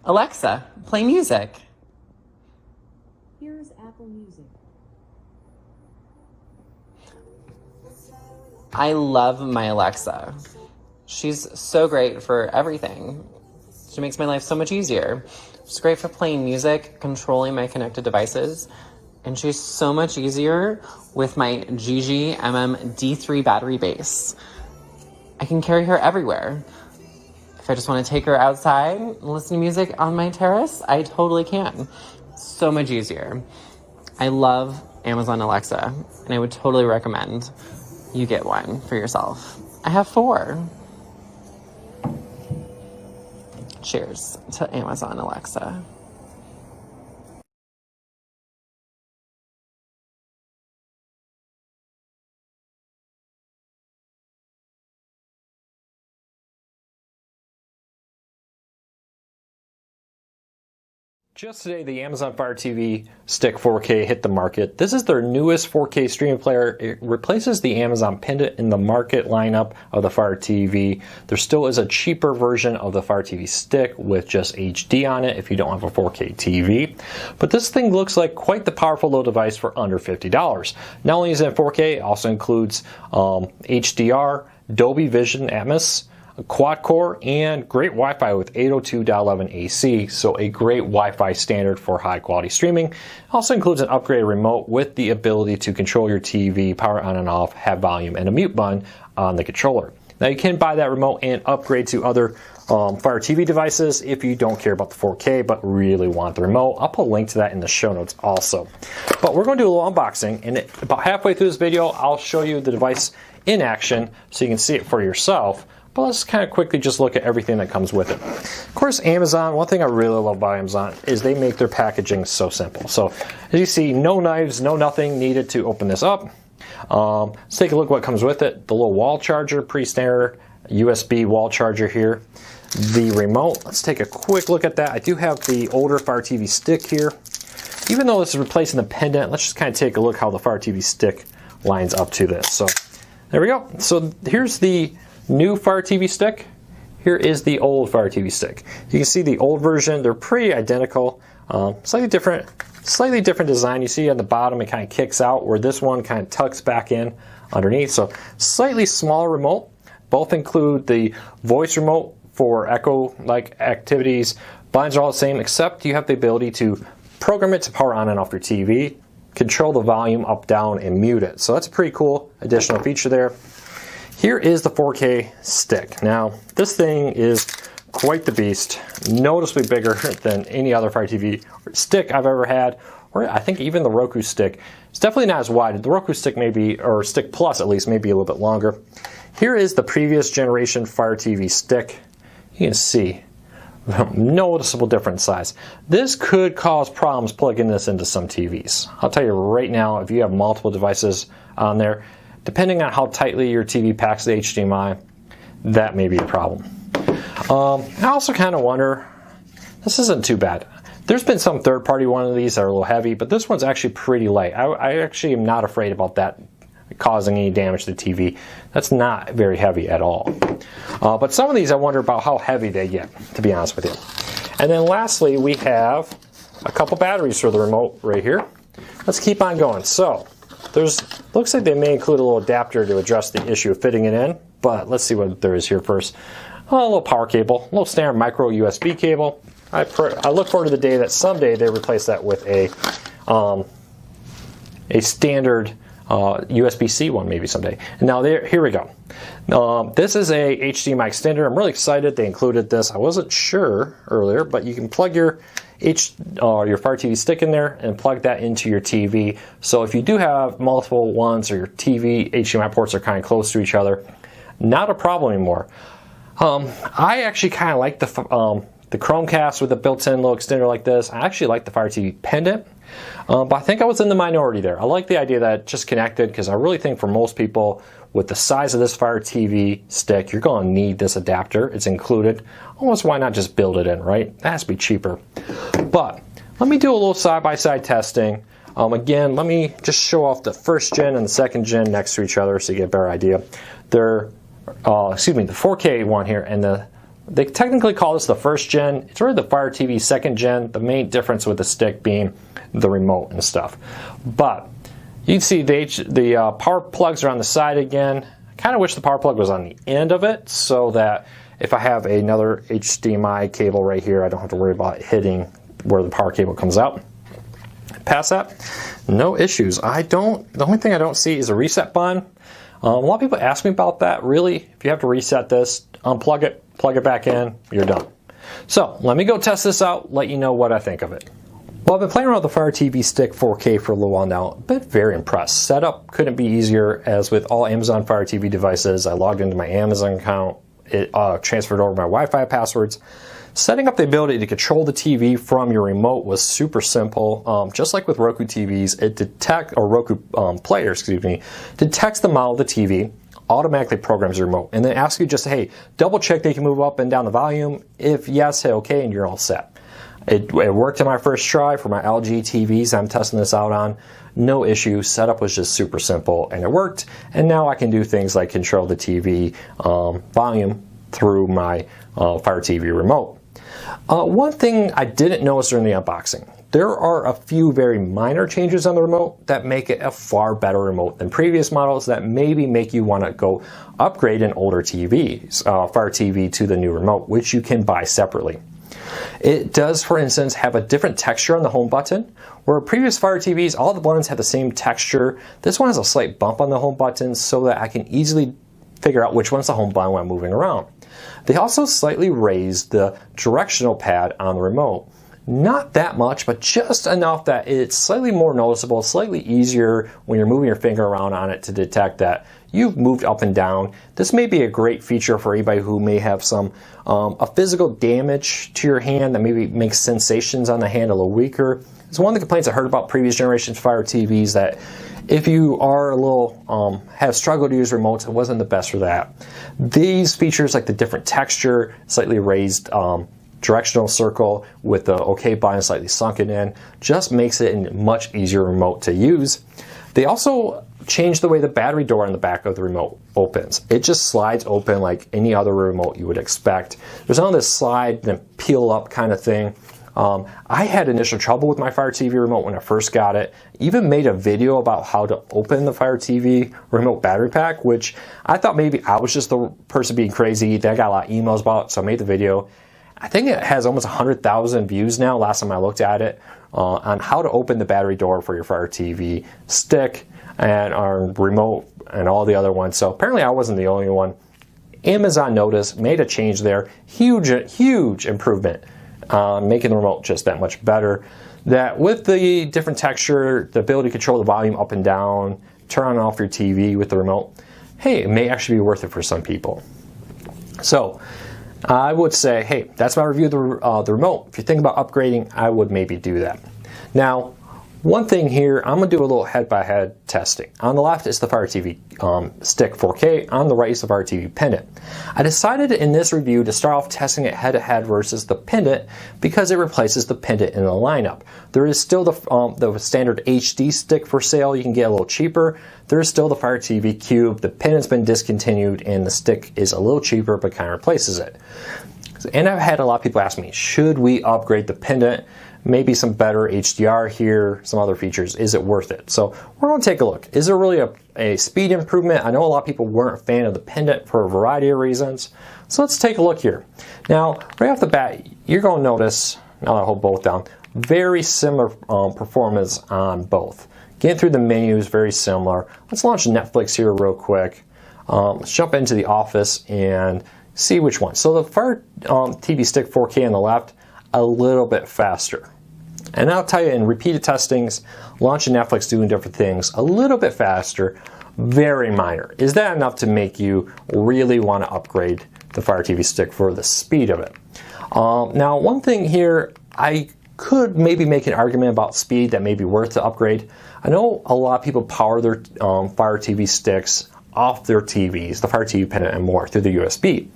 Alexa, play music. Here's Apple Music. I love my Alexa. She's so great for everything. She makes my life so much easier. She's great for playing music, controlling my connected devices, and she's so much easier with my GG D3 battery base. I can carry her everywhere. If I just want to take her outside and listen to music on my terrace, I totally can. So much easier. I love Amazon Alexa, and I would totally recommend you get one for yourself. I have 4. Cheers to Amazon Alexa. Just today, the Amazon Fire TV Stick 4K hit the market. This is their newest 4K streaming player. It replaces the Amazon Pendant in the market lineup of the Fire TV. There still is a cheaper version of the Fire TV Stick with just HD on it if you don't have a 4K TV. But this thing looks like quite the powerful little device for under $50. Not only is it 4K, it also includes HDR, Dolby Vision Atmos, a quad core, and great Wi-Fi with 802.11 AC, so a great Wi-Fi standard for high quality streaming. It also includes an upgraded remote with the ability to control your TV, power on and off, have volume, and a mute button on the controller. Now you can buy that remote and upgrade to other Fire TV devices if you don't care about the 4K but really want the remote. I'll put a link to that in the show notes also. But we're going to do a little unboxing, and about halfway through this video I'll show you the device in action so you can see it for yourself. But let's kind of quickly just look at everything that comes with it. Of course, Amazon, one thing I really love about Amazon is they make their packaging so simple. So as you see, no knives, no nothing needed to open this up. Let's take a look at what comes with it. The little wall charger, pretty standard USB wall charger here. The remote, let's take a quick look at that. I do have the older Fire TV Stick here. Even though this is replacing the Pendant, let's just kind of take a look how the Fire TV Stick lines up to this. So there we go. So here's the new Fire TV Stick. Here is the old Fire TV Stick. You can see the old version, they're pretty identical. Slightly different design. You see on the bottom it kind of kicks out, where this one kind of tucks back in underneath. So slightly smaller remote. Both include the voice remote for echo-like activities. Buttons are all the same, except you have the ability to program it to power on and off your TV, control the volume up, down, and mute it. So that's a pretty cool additional feature there. Here is the 4K stick. Now, this thing is quite the beast, noticeably bigger than any other Fire TV stick I've ever had, or I think even the Roku stick. It's definitely not as wide. The Roku stick may be, or Stick Plus at least, may be a little bit longer. Here is the previous generation Fire TV stick. You can see noticeable different size. This could cause problems plugging this into some TVs. I'll tell you right now, if you have multiple devices on there, depending on how tightly your TV packs the HDMI, that may be a problem. I also kind of wonder, this isn't too bad. There's been some third-party one of these that are a little heavy, but this one's actually pretty light. I actually am not afraid about that causing any damage to the TV. That's not very heavy at all. But some of these I wonder about how heavy they get, to be honest with you. And then lastly, we have a couple batteries for the remote right here. Let's keep on going. So, looks like they may include a little adapter to address the issue of fitting it in, but let's see what there is here first. A little power cable, a little standard micro USB cable. I look forward to the day that someday they replace that with a standard USB-C one maybe someday. And now here we go. This is a HDMI extender. I'm really excited they included this. I wasn't sure earlier, but you can plug your Fire TV Stick in there and plug that into your TV. So if you do have multiple ones or your TV HDMI ports are kind of close to each other, not a problem anymore. I actually kind of like the Chromecast with a built-in little extender like this. I actually like the Fire TV Pendant, but I think I was in the minority there. I like the idea that it's just connected, because I really think for most people with the size of this Fire TV Stick, you're going to need this adapter. It's included. Almost why not just build it in, right? That has to be cheaper. But let me do a little side-by-side testing. Again, let me just show off the first gen and the second gen next to each other so you get a better idea. They're, the 4K one here and the They technically call this the first gen. It's really the Fire TV second gen. The main difference with the stick being the remote and stuff. But you can see the power plugs are on the side again. I kind of wish the power plug was on the end of it so that if I have another HDMI cable right here, I don't have to worry about hitting where the power cable comes out. Past that, no issues. The only thing I don't see is a reset button. A lot of people ask me about that. Really, if you have to reset this, unplug it, plug it back in, you're done. So let me go test this out, let you know what I think of it. Well, I've been playing around with the Fire TV Stick 4K for a little while now. I've been very impressed. Setup couldn't be easier, as with all Amazon Fire TV devices. I logged into my Amazon account, it transferred over my Wi-Fi passwords. Setting up the ability to control the TV from your remote was super simple. Just like with Roku TVs, Roku players, detects the model of the TV, automatically programs the remote, and then asks you just, hey, double check they can move up and down the volume. If yes, hit OK, and you're all set. It worked in my first try for my LG TVs I'm testing this out on. No issue. Setup was just super simple, and it worked. And now I can do things like control the TV volume through my Fire TV remote. One thing I didn't notice during the unboxing, there are a few very minor changes on the remote that make it a far better remote than previous models that maybe make you want to go upgrade an older TVs, Fire TV to the new remote, which you can buy separately. It does, for instance, have a different texture on the home button. Where previous Fire TVs, all the buttons have the same texture. This one has a slight bump on the home button so that I can easily figure out which one's the home button when I'm moving around. They also slightly raised the directional pad on the remote. Not that much, but just enough that it's slightly more noticeable, slightly easier when you're moving your finger around on it to detect that you've moved up and down. This may be a great feature for anybody who may have some a physical damage to your hand that maybe makes sensations on the hand a little weaker. It's one of the complaints I heard about previous generations Fire TVs, that if you are a little have struggled to use remotes, it wasn't the best for that. These features, like the different texture, slightly raised directional circle with the OK button slightly sunken in, just makes it a much easier remote to use. They also changed the way the battery door on the back of the remote opens. It just slides open like any other remote you would expect. There's none of this slide and peel up kind of thing. I had initial trouble with my Fire TV remote when I first got it. Even made a video about how to open the Fire TV remote battery pack, which I thought maybe I was just the person being crazy. Then I got a lot of emails about it, so I made the video. I think it has almost 100,000 views now, last time I looked at it, on how to open the battery door for your Fire TV stick and our remote and all the other ones. So apparently I wasn't the only one. Amazon noticed, made a change there. Huge improvement. Making the remote just that much better. That with the different texture, the ability to control the volume up and down, turn on and off your TV with the remote, hey, it may actually be worth it for some people. So I would say, hey, that's my review of the remote. If you think about upgrading, I would maybe do that. Now, one thing here, I'm going to do a little head-by-head testing. On the left is the Fire TV Stick 4K. On the right is the Fire TV Pendant. I decided in this review to start off testing it head-to-head versus the Pendant because it replaces the Pendant in the lineup. There is still the standard HD stick for sale. You can get a little cheaper. There is still the Fire TV Cube. The Pendant's been discontinued and the stick is a little cheaper but kind of replaces it. And I've had a lot of people ask me, should we upgrade the Pendant? Maybe some better HDR here, some other features. Is it worth it? So we're going to take a look. Is there really a speed improvement? I know a lot of people weren't a fan of the Pendant for a variety of reasons. So let's take a look here. Now, right off the bat, you're going to notice, now that I hold both down, very similar performance on both. Getting through the menus, very similar. Let's launch Netflix here real quick. Let's jump into the Office and see which one. So the Fire TV Stick 4K on the left, a little bit faster. And I'll tell you, in repeated testings, launching Netflix, doing different things, a little bit faster, very minor. Is that enough to make you really want to upgrade the Fire TV Stick for the speed of it? Now, one thing here, I could maybe make an argument about speed that may be worth the upgrade. I know a lot of people power their Fire TV sticks off their TVs, the Fire TV Pendant and more, through the USB.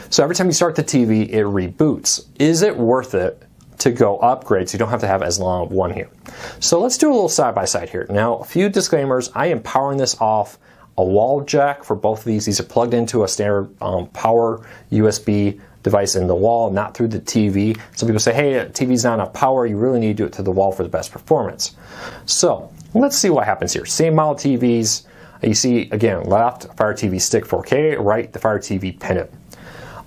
So every time you start the TV, it reboots. Is it worth it to go upgrade so you don't have to have as long of one here? So let's do a little side-by-side here. Now, a few disclaimers. I am powering this off a wall jack for both of these. These are plugged into a standard power USB device in the wall, not through the TV. Some people say, hey, TV's not enough power. You really need to do it to the wall for the best performance. So let's see what happens here. Same model TVs. You see, again, left, Fire TV Stick 4K, right, the Fire TV Pendant.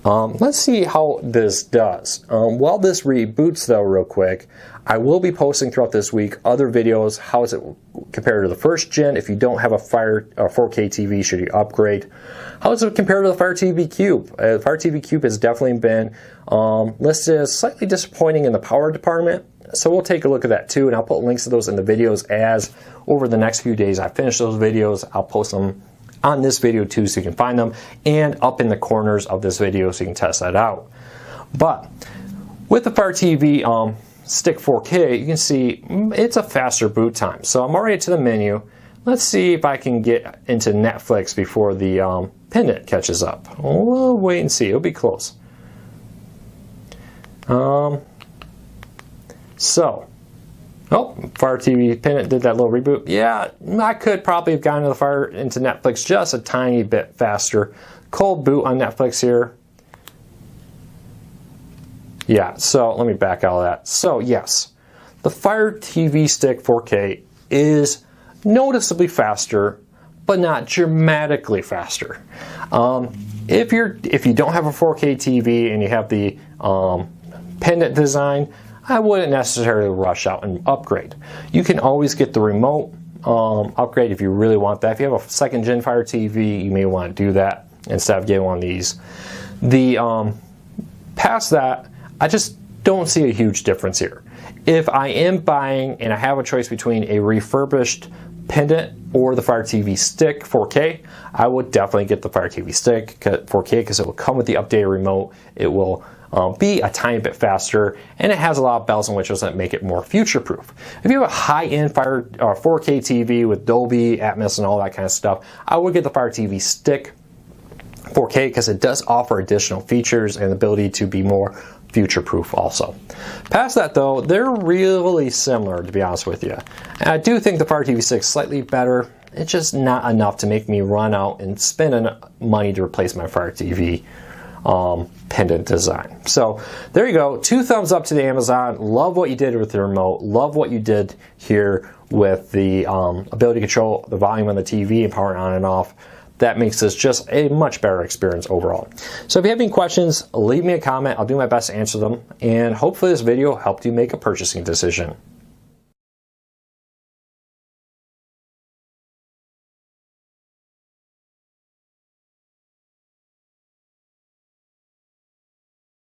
Let's see how this does. While this reboots though real quick, I will be posting throughout this week other videos. How is it compared to the first gen? If you don't have a Fire 4K TV, should you upgrade? How is it compared to the Fire TV Cube? The Fire TV Cube has definitely been listed as slightly disappointing in the power department. So we'll take a look at that too, and I'll put links to those in the videos as over the next few days I finish those videos. I'll post them on this video too so you can find them, and up in the corners of this video so you can test that out. But with the Fire TV Stick 4K, you can see it's a faster boot time. So I'm already to the menu. Let's see if I can get into Netflix before the pendant catches up. We'll wait and see. It'll be close. Fire TV Pendant did that little reboot. Yeah, I could probably have gotten into Netflix just a tiny bit faster. Cold boot on Netflix here. Yeah, so let me back out of that. So yes, the Fire TV Stick 4K is noticeably faster, but not dramatically faster. If you don't have a 4K TV and you have the pendant design, I wouldn't necessarily rush out and upgrade. You can always get the remote upgrade if you really want that. If you have a second gen Fire TV, you may want to do that instead of getting one of these. Past that, I just don't see a huge difference here. If I am buying and I have a choice between a refurbished pendant or the Fire TV Stick 4K, I would definitely get the Fire TV Stick 4K because it will come with the updated remote. It will be a tiny bit faster, and it has a lot of bells and whistles that make it more future-proof. If you have a high-end 4K TV with Dolby Atmos and all that kind of stuff, I would get the Fire TV Stick 4K because it does offer additional features and the ability to be more future-proof also. Past that though, they're really similar, to be honest with you. And I do think the Fire TV Stick is slightly better. It's just not enough to make me run out and spend money to replace my Fire TV pendant design. So there you go. 2 thumbs up to the Amazon. Love what you did with the remote. Love what you did here with the ability to control the volume on the TV and power it on and off. That makes this just a much better experience overall. So if you have any questions, leave me a comment. I'll do my best to answer them. And hopefully this video helped you make a purchasing decision.